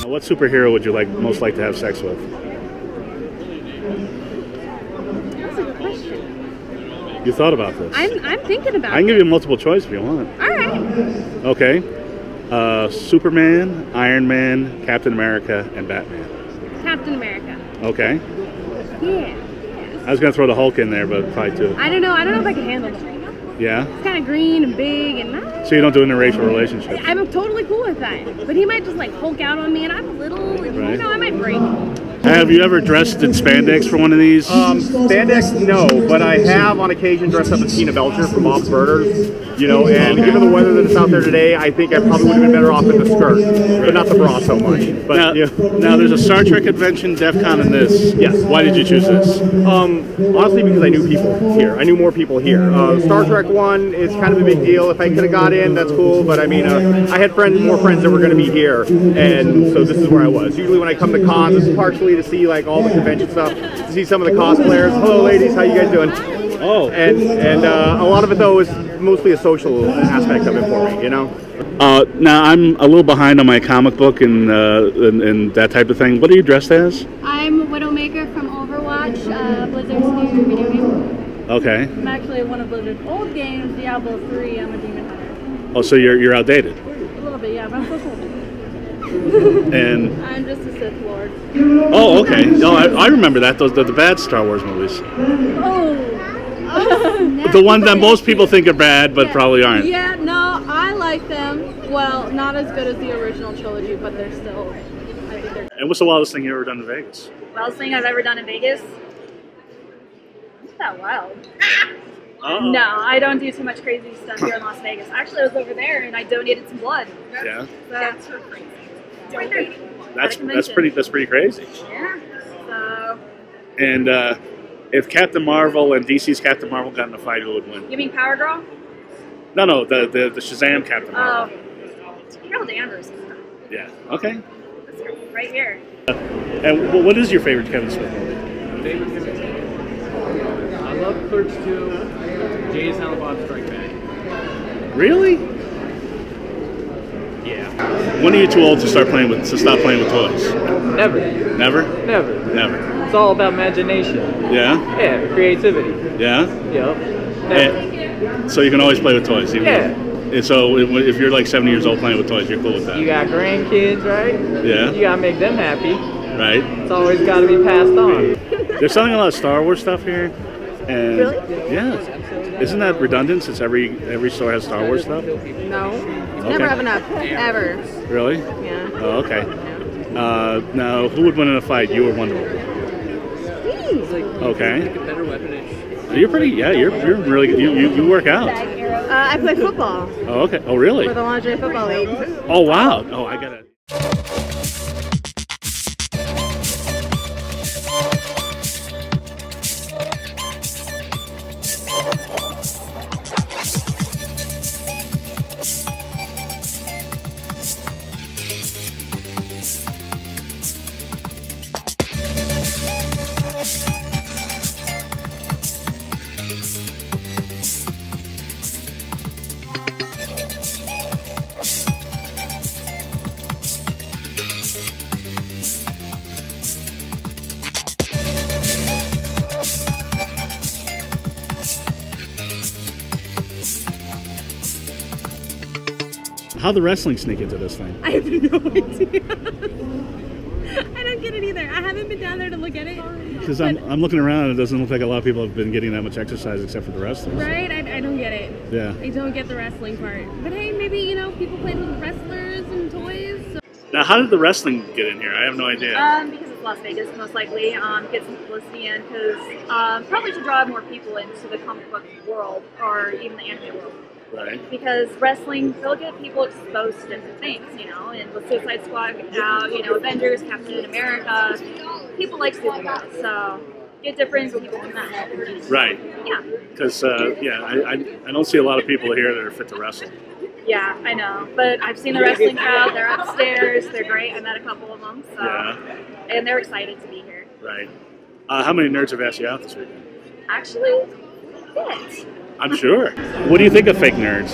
What superhero would you most like to have sex with? That's a good question. You thought about this? I'm thinking about it. I can give you multiple choice if you want. All right. Okay. Superman, Iron Man, Captain America, and Batman. Captain America. Okay. Yeah. I was going to throw the Hulk in there, but probably too. I don't know if I can handle it. Yeah? It's kind of green and big and So you don't do interracial relationships? I'm totally cool with that. But he might just Hulk out on me and I'm a little, right. I might break. Have you ever dressed in spandex for one of these? Spandex, no, but I have on occasion dressed up as Tina Belcher from Bob's Burgers. And given the weather that is out there today, I think I probably would have been better off in the skirt, but not the bra so much. But now there's a Star Trek convention, DEF CON, and this. Yes. Why did you choose this? Honestly, because I knew people here. I knew more people here. Star Trek one is kind of a big deal. If I could have got in, that's cool. But I mean, I had more friends that were going to be here, and so this is where I was. Usually when I come to cons, it's partially to see all the convention stuff, to see some of the cosplayers. Hello, ladies. How you guys doing? Oh. And a lot of it though is mostly a social aspect of it for me, Now I'm a little behind on my comic book and that type of thing. What are you dressed as? I'm Widowmaker from Overwatch, Blizzard's new video game. Okay. I'm actually one of Blizzard's old games, Diablo 3. I'm a demon hunter. Oh, so you're outdated. A little bit, yeah, but I'm so cool. And I'm just a Sith Lord. oh, okay. No, I remember that. Those the bad Star Wars movies. The one that most people think are bad, but probably aren't. Yeah, no, I like them. Well, not as good as the original trilogy, but they're still, I think they're good. And what's the wildest thing you ever done in Vegas? Wildest thing I've ever done in Vegas? Not that wild. Oh. No, I don't do too much crazy stuff here in Las Vegas. Actually, I was over there and I donated some blood. Yeah. That's crazy. That's pretty crazy. Yeah. So. And if Captain Marvel and DC's Captain Marvel got in a fight, who would win? You mean Power Girl? No, the Shazam Captain Marvel. Carol Danvers. Yeah. Okay. That's right here. And what is your favorite Kevin Smith movie? Favorite Kevin Smith? I love Clerks 2. Jay and Silent Bob Strike Back. Really? Yeah. When are you too old to stop playing with toys? Never. Never? Never. Never. It's all about imagination. Yeah? Yeah, creativity. Yeah? Yep. And, so you can always play with toys? Yeah. And so if you're like 7 years old playing with toys, you're cool with that? You got grandkids, right? Yeah. You gotta make them happy. Right. It's always gotta be passed on. They're selling a lot of Star Wars stuff here. And Really? Yeah. Isn't that redundant since every store has Star Wars stuff? No. Never have enough. Ever. Really? Yeah. Oh, okay. Now, who would win in a fight, you or Wonder Woman? Okay. Better weaponage. You're pretty. Yeah, you're really good. You work out. I play football Oh, okay. Oh, really? for the Lingerie Football League. Oh, wow. Oh, I got it. How'd the wrestling sneak into this thing? I have no idea. I don't get it either. I haven't been down there to look at it. Because I'm looking around and it doesn't look like a lot of people have been getting that much exercise except for the wrestlers. Right? I don't get it. Yeah. I don't get the wrestling part. But hey, maybe, you know, people play with wrestlers and toys. So. Now, how did the wrestling get in here? I have no idea. Because it's Las Vegas, most likely. Get some publicity in, because probably to draw more people into the comic book world, or even the anime world. Right. Because wrestling, they'll get people exposed to different things, you know, and with Suicide Squad out, you know, Avengers, Captain America, people like superheroes, so get different people from that. Right. Yeah. Because, I don't see a lot of people here that are fit to wrestle. Yeah, I know. But I've seen the wrestling crowd, they're upstairs, they're great, I met a couple of them, so, and they're excited to be here. Right. How many nerds have asked you out this weekend? Actually, it. I'm sure. What do you think of fake nerds?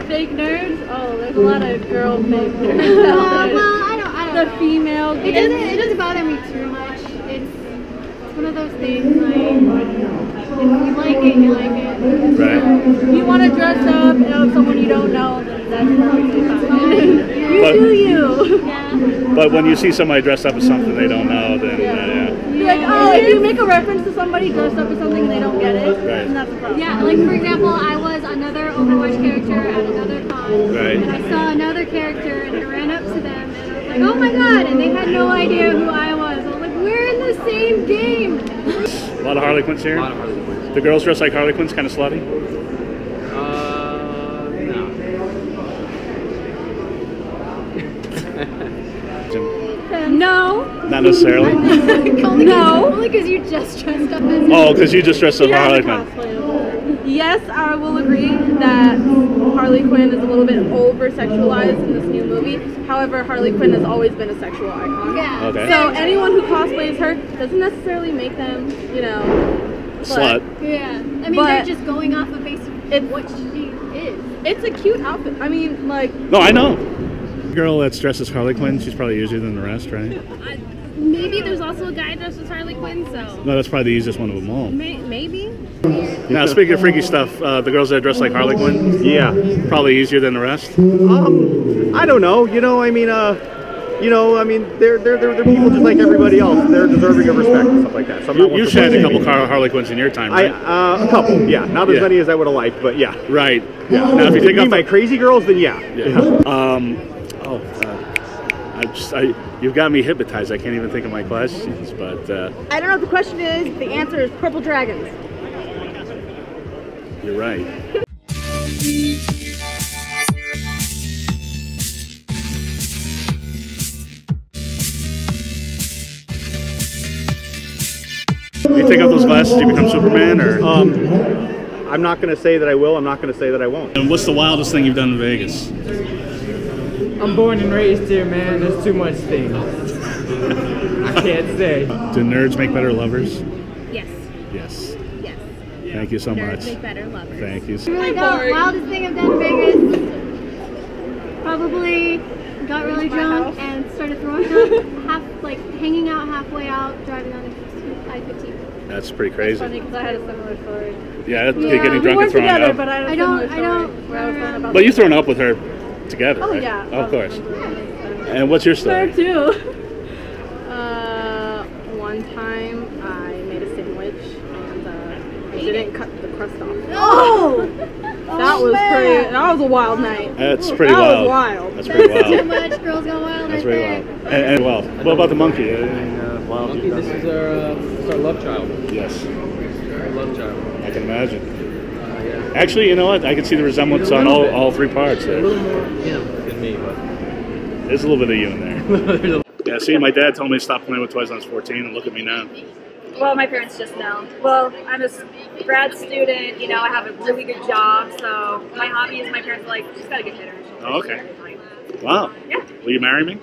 Fake nerds? Oh, there's a lot of girl fake nerds out there. Well, I don't know. The female. It doesn't bother me too much. It's one of those things, like, if you like it, you like it. Right. If you want to dress up as someone you don't know, then that's perfectly fine. But- You do you. Yeah. But when you see somebody dressed up as something they don't know, then You're like, oh, if you make a reference to somebody dressed up as something and they don't get it, Right. then that's a problem. Yeah, like for example, I was another Overwatch character at another con, Right. and I saw another character, and I ran up to them, and I was like, oh my god, and they had no idea who I was. I was like, we're in the same game. A lot of Harley Quinns here? A lot of Harley Quinns. The girls dress like Harley Quinns, kind of slutty? No. Not necessarily. No. Only because you just dressed up as Oh, because you just dressed up Yeah, Harley the Quinn. cosplay of it. Yes, I will agree that Harley Quinn is a little bit over-sexualized in this new movie. However, Harley Quinn has always been a sexual icon. Yeah. Okay. So anyone who cosplays her doesn't necessarily make them, you know, Slut. Yeah. I mean, But- they're just going off of basically what she is. It's a cute outfit. I mean, like, No, I know. The girl that's dressed as Harley Quinn, she's probably easier than the rest, right? Maybe there's also a guy dressed as Harley Quinn, so No, that's probably the easiest one of them all. maybe. Now, speaking of freaky stuff, the girls that are dressed like Harley Quinn, Yeah. probably easier than the rest. I don't know. They're people just like everybody else. They're deserving of respect and stuff like that. So I'm not one You for shed a blaming. couple Harley Quinns in your time, right? A couple, yeah. Not as Yeah. many as I would have liked, but yeah. Right. Yeah. Now, if you take mean off by crazy girls, then yeah. you've got me hypnotized. I can't even think of my questions, but I don't know what the question is. The answer is purple dragons. you're right. You take off those glasses, you become Superman, or? I'm not going to say that I will. I'm not going to say that I won't. And what's the wildest thing you've done in Vegas? I'm born and raised here, man. There's too much things. I can't say. Do nerds make better lovers? Yes. Yes. Yes. Thank you so Nerds much. make better lovers. Thank you. Really the wildest thing I've done in Vegas, probably got really drunk and started throwing up, hanging out halfway out, driving on I-15. That's pretty crazy. Funny because I had a similar story. Yeah, getting we drunk and weren't throwing together, up. but I had a I similar don't- I story don't where I was throwing up. But you've thrown up with her together, Oh right? yeah. Of course. There And what's your story? too. One time I made a sandwich and I didn't cut the crust off. Oh! That was pretty. That was a wild night. That's pretty that wild. was wild. That's pretty Too wild. much, girls go wild That's right pretty there. wild. And well, what about the monkey? Anything wild Monkey, you've this done? is our love child. Yes, Our love child. I can imagine. Yeah. Actually, you know what? I can see the resemblance on all three parts A there. little more him than me, but There's a little bit of you in there. there's a Yeah, see, my dad told me to stop playing with toys when I was 14, and look at me now. Well, my parents just know. Well, I'm a grad student, you know, I have a really good job, so my hobby is my parents are like, she's got a good hitter. Oh, okay. Wow. Yeah. Will you marry me?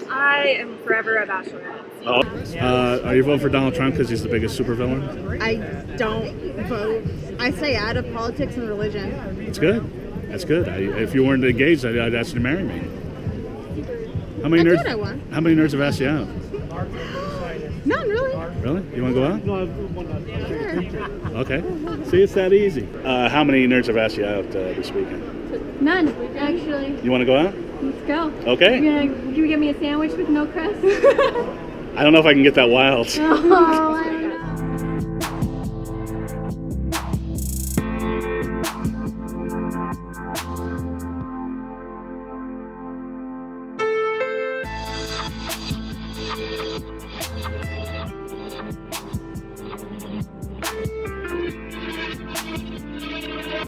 I am forever a bachelorette. Oh. Are you voting for Donald Trump because he's the biggest supervillain? I don't vote. I stay out of politics and religion. That's good. That's good. If you weren't engaged, I'd ask you to marry me. How many That's nerds? what I want. How many nerds have asked you out? None really. Really? You want to go out? Sure. Okay. See, it's that easy. How many nerds have asked you out this weekend? None, actually. You want to go out? Let's go. Okay. Can you get me a sandwich with no crust? I don't know if I can get that wild. Oh, I don't know.